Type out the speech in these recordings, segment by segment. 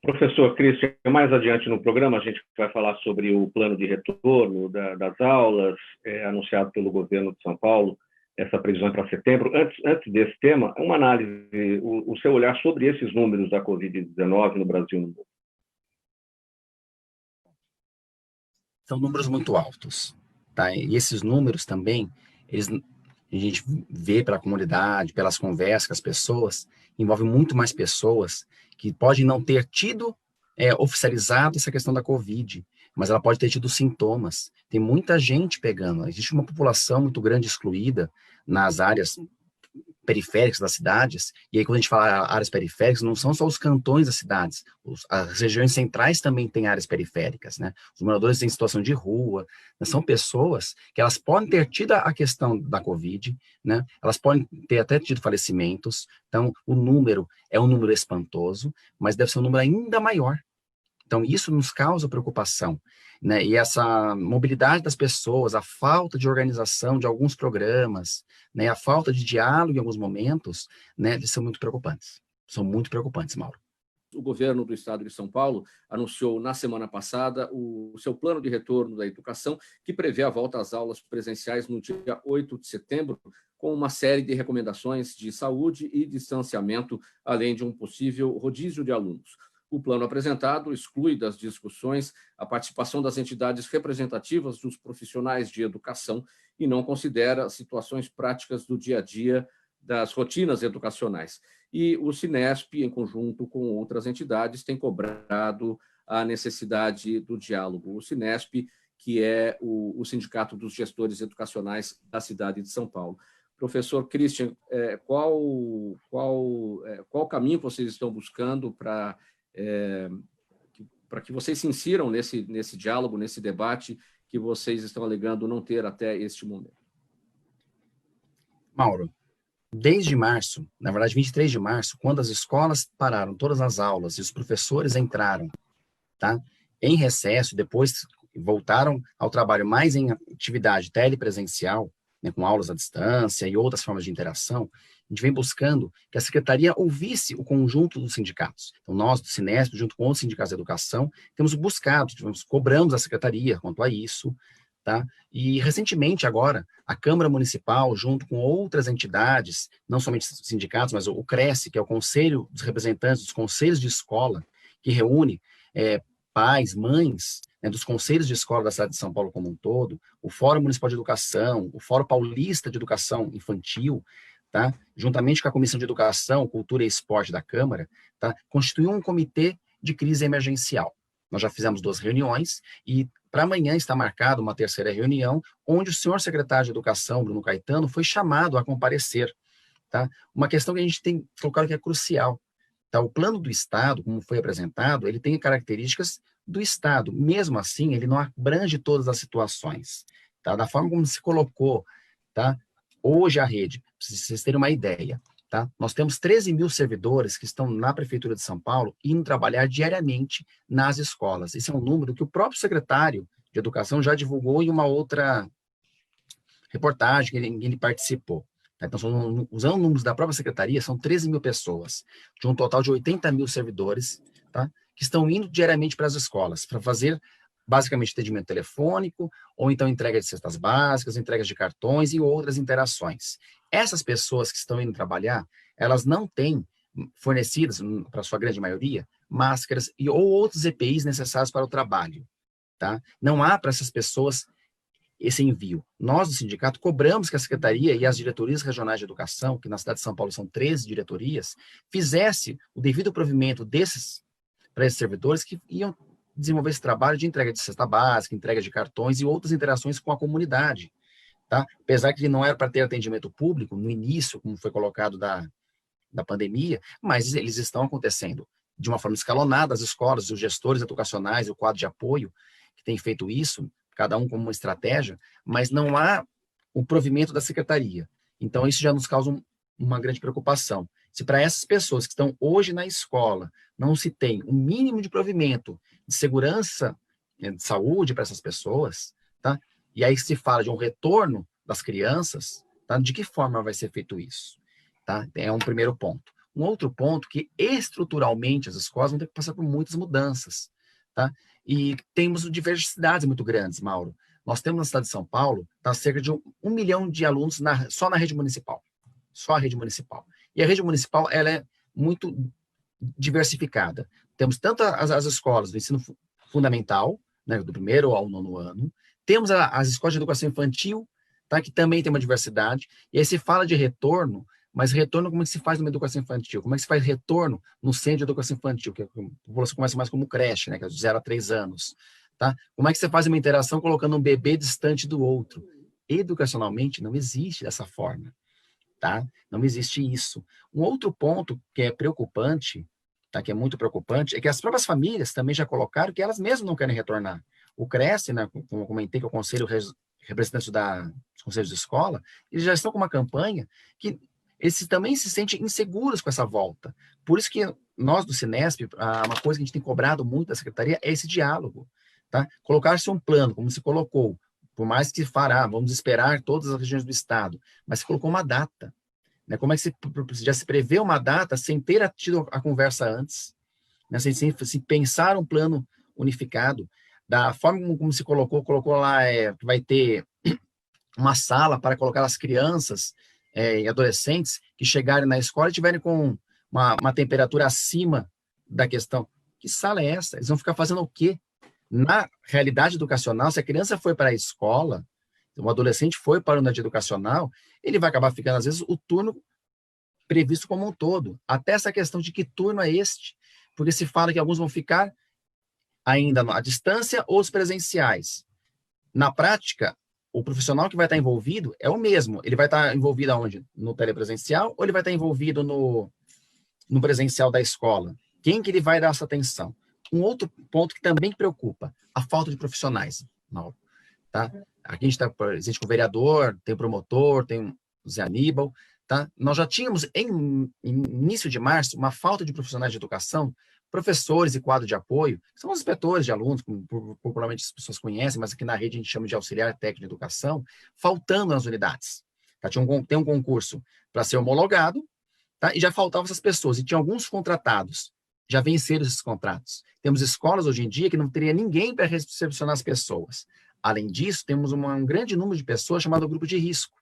Professor Christian, mais adiante no programa a gente vai falar sobre o plano de retorno das aulas, anunciado pelo governo de São Paulo, essa previsão é para setembro. Antes desse tema, uma análise, o seu olhar sobre esses números da Covid-19 no Brasil e no mundo. São números muito altos, tá? E esses números também, a gente vê pela comunidade, pelas conversas com as pessoas, envolve muito mais pessoas que podem não ter tido oficializado essa questão da Covid, mas ela pode ter tido sintomas. Tem muita gente pegando, existe uma população muito grande excluída nas áreas periféricas das cidades, e aí quando a gente fala áreas periféricas, não são só os cantões das cidades, as regiões centrais também têm áreas periféricas, né? Os moradores em situação de rua, né? São pessoas que elas podem ter tido a questão da Covid, né? Elas podem ter até tido falecimentos, então o número é um número espantoso, mas deve ser um número ainda maior. Então, isso nos causa preocupação, né? E essa mobilidade das pessoas, a falta de organização de alguns programas, né? A falta de diálogo em alguns momentos, né? Eles são muito preocupantes. São muito preocupantes, Mauro. O governo do estado de São Paulo anunciou na semana passada o seu plano de retorno da educação, que prevê a volta às aulas presenciais no dia 8 de setembro, com uma série de recomendações de saúde e distanciamento, além de um possível rodízio de alunos. O plano apresentado exclui das discussões a participação das entidades representativas dos profissionais de educação e não considera situações práticas do dia a dia das rotinas educacionais. E o Cinesp, em conjunto com outras entidades, tem cobrado a necessidade do diálogo. O Cinesp, que é o Sindicato dos Gestores Educacionais da cidade de São Paulo. Professor Christian, qual caminho vocês estão buscando para que vocês se insiram nesse diálogo, nesse debate que vocês estão alegando não ter até este momento? Mauro, desde março, na verdade 23 de março, quando as escolas pararam todas as aulas e os professores entraram, tá, em recesso, depois voltaram ao trabalho mais em atividade telepresencial, né, com aulas à distância e outras formas de interação, a gente vem buscando que a secretaria ouvisse o conjunto dos sindicatos. Então, nós, do Cinesp, junto com outros sindicatos de educação, temos buscado, cobramos a secretaria quanto a isso, tá? E, recentemente, agora, a Câmara Municipal, junto com outras entidades, não somente sindicatos, mas o CRESE, que é o Conselho dos Representantes dos Conselhos de Escola, que reúne pais, mães, né, dos conselhos de escola da cidade de São Paulo como um todo, o Fórum Municipal de Educação, o Fórum Paulista de Educação Infantil, tá, juntamente com a Comissão de Educação, Cultura e Esporte da Câmara, tá, constituiu um comitê de crise emergencial. Nós já fizemos 2 reuniões e para amanhã está marcada uma 3ª reunião, onde o senhor secretário de Educação, Bruno Caetano, foi chamado a comparecer. Tá? Uma questão que a gente tem colocado que é crucial. Tá? O plano do Estado, como foi apresentado, ele tem características do Estado. Mesmo assim, ele não abrange todas as situações. Tá? Da forma como se colocou, tá? Hoje a rede, para vocês terem uma ideia, tá? Nós temos 13 mil servidores que estão na Prefeitura de São Paulo indo trabalhar diariamente nas escolas. Esse é um número que o próprio secretário de Educação já divulgou em uma outra reportagem que ele participou. Tá? Então, usando números da própria secretaria, são 13 mil pessoas, de um total de 80 mil servidores, tá? Que estão indo diariamente para as escolas, para fazer, basicamente, atendimento telefônico, ou então entrega de cestas básicas, entregas de cartões e outras interações. Essas pessoas que estão indo trabalhar, elas não têm fornecidas, para a sua grande maioria, máscaras ou outros EPIs necessários para o trabalho. Tá? Não há para essas pessoas esse envio. Nós, do sindicato, cobramos que a Secretaria e as diretorias regionais de educação, que na cidade de São Paulo são 13 diretorias, fizesse o devido provimento para esses servidores que iam desenvolver esse trabalho de entrega de cesta básica, entrega de cartões e outras interações com a comunidade. Tá? Apesar que não era para ter atendimento público no início, como foi colocado da pandemia, mas eles estão acontecendo de uma forma escalonada, as escolas, os gestores educacionais, o quadro de apoio que tem feito isso, cada um como uma estratégia, mas não há o provimento da secretaria. Então, isso já nos causa uma grande preocupação. Se para essas pessoas que estão hoje na escola não se tem um mínimo de provimento de segurança, de saúde para essas pessoas, tá? E aí se fala de um retorno das crianças, tá? De que forma vai ser feito isso? Tá? É um primeiro ponto. Um outro ponto que estruturalmente as escolas vão ter que passar por muitas mudanças, tá? E temos diversidades muito grandes, Mauro. Nós temos na cidade de São Paulo, tá, cerca de 1 milhão de alunos só na rede municipal. Só a rede municipal. E a rede municipal, ela é muito diversificada. Temos tanto as escolas do ensino fundamental, né, do 1º ao 9º ano, temos as escolas de educação infantil, tá, que também tem uma diversidade, e aí se fala de retorno, mas retorno como é que se faz numa educação infantil? Como é que se faz retorno no centro de educação infantil, que a população começa mais como creche, né, que é de 0 a 3 anos, tá? Como é que você faz uma interação colocando um bebê distante do outro? Educacionalmente não existe dessa forma, tá? Não existe isso. Um outro ponto que é preocupante, tá, que é muito preocupante, é que as próprias famílias também já colocaram que elas mesmas não querem retornar. O CRESSE, né, como eu comentei, que é o Conselho Representante dos Conselhos de Escola, eles já estão com uma campanha que eles também se sentem inseguros com essa volta. Por isso que nós do Cinesp, uma coisa que a gente tem cobrado muito da Secretaria é esse diálogo, tá? Colocar-se um plano, como se colocou, por mais que vamos esperar todas as regiões do Estado, mas se colocou uma data, né? Como é que já se prevê uma data sem ter tido a conversa antes, né? Sem pensar um plano unificado, da forma como se colocou lá, que vai ter uma sala para colocar as crianças e adolescentes que chegarem na escola e tiverem com uma temperatura acima da questão. Que sala é essa? Eles vão ficar fazendo o quê? Na realidade educacional, se a criança foi para a escola, um adolescente foi para a unidade educacional, ele vai acabar ficando, às vezes, o turno previsto como um todo. Até essa questão de que turno é este, porque se fala que alguns vão ficar ainda à distância ou os presenciais. Na prática, o profissional que vai estar envolvido é o mesmo. Ele vai estar envolvido aonde? No telepresencial ou ele vai estar envolvido no presencial da escola? Quem que ele vai dar essa atenção? Um outro ponto que também preocupa, a falta de profissionais. Não, tá? Aqui a gente está presente com o vereador, tem o promotor, tem o Zé Aníbal, tá? Nós já tínhamos, em início de março, uma falta de profissionais de educação, professores e quadro de apoio, que são os inspetores de alunos, como popularmente as pessoas conhecem, mas aqui na rede a gente chama de auxiliar técnico de educação, faltando nas unidades. Tá? Tem um concurso para ser homologado, tá? E já faltavam essas pessoas, e tinha alguns contratados, já venceram esses contratos. Temos escolas hoje em dia que não teria ninguém para recepcionar as pessoas. Além disso, temos um grande número de pessoas chamado grupo de risco,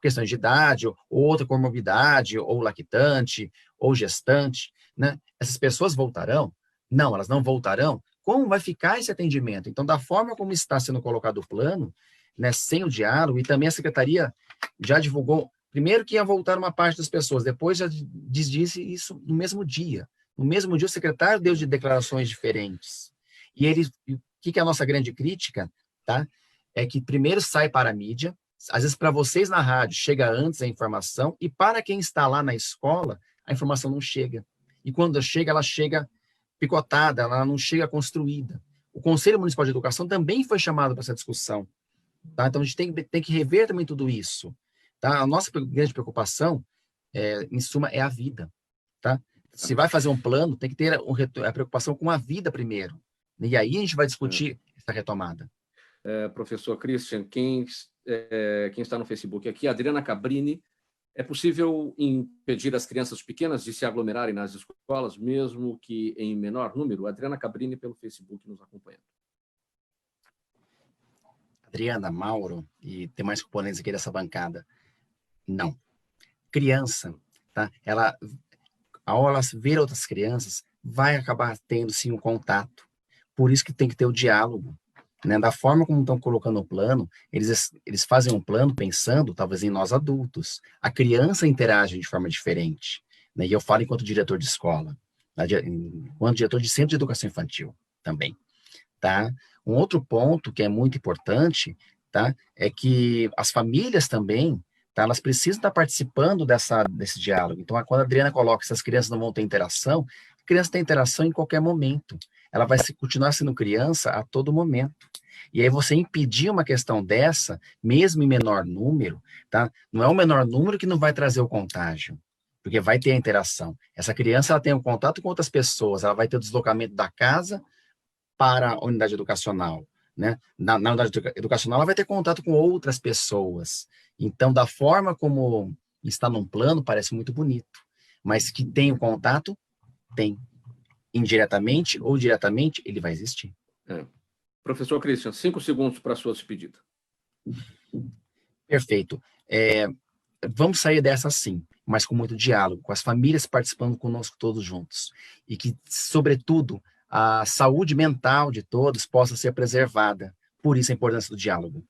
questões de idade, ou outra comorbidade, ou lactante, ou gestante, né? Essas pessoas voltarão? Não, elas não voltarão. Como vai ficar esse atendimento? Então, da forma como está sendo colocado o plano, né, sem o diálogo, e também a Secretaria já divulgou, primeiro que ia voltar uma parte das pessoas, depois já disse isso no mesmo dia. No mesmo dia, o secretário deu de declarações diferentes. E o que é a nossa grande crítica, tá? É que primeiro sai para a mídia, às vezes para vocês na rádio chega antes a informação, e para quem está lá na escola, a informação não chega. E quando chega, ela chega picotada, ela não chega construída. O Conselho Municipal de Educação também foi chamado para essa discussão. Tá? Então, a gente tem que rever também tudo isso. Tá? A nossa grande preocupação, em suma, é a vida. Tá? Se vai fazer um plano, tem que ter a preocupação com a vida primeiro. E aí a gente vai discutir essa retomada. Professor Christian, quem está no Facebook aqui, Adriana Cabrini, é possível impedir as crianças pequenas de se aglomerarem nas escolas, mesmo que em menor número? Adriana Cabrini, pelo Facebook, nos acompanhando. Adriana, Mauro e demais componentes aqui dessa bancada. Não. Criança, tá? Ao ela ver outras crianças, vai acabar tendo, sim, um contato. Por isso que tem que ter o diálogo. Né? Da forma como estão colocando o plano, eles fazem um plano pensando, talvez, em nós adultos. A criança interage de forma diferente. Né? E eu falo enquanto diretor de escola, enquanto diretor de centro de educação infantil também. Tá? Um outro ponto que é muito importante, tá? É que as famílias também, tá? Elas precisam estar participando desse diálogo. Então, quando a Adriana coloca que essas crianças não vão ter interação, a criança tem interação em qualquer momento. Ela vai continuar sendo criança a todo momento. E aí você impedir uma questão dessa, mesmo em menor número, tá? Não é o menor número que não vai trazer o contágio, porque vai ter a interação. Essa criança ela tem um contato com outras pessoas, ela vai ter o deslocamento da casa para a unidade educacional, né? Na unidade educacional ela vai ter contato com outras pessoas. Então, da forma como está num plano, parece muito bonito. Mas que tem o contato? Tem. Indiretamente ou diretamente, ele vai existir. Professor Christian, 5 segundos para a sua despedida. Perfeito. Vamos sair dessa sim, mas com muito diálogo, com as famílias participando conosco todos juntos. E que, sobretudo, a saúde mental de todos possa ser preservada. Por isso a importância do diálogo.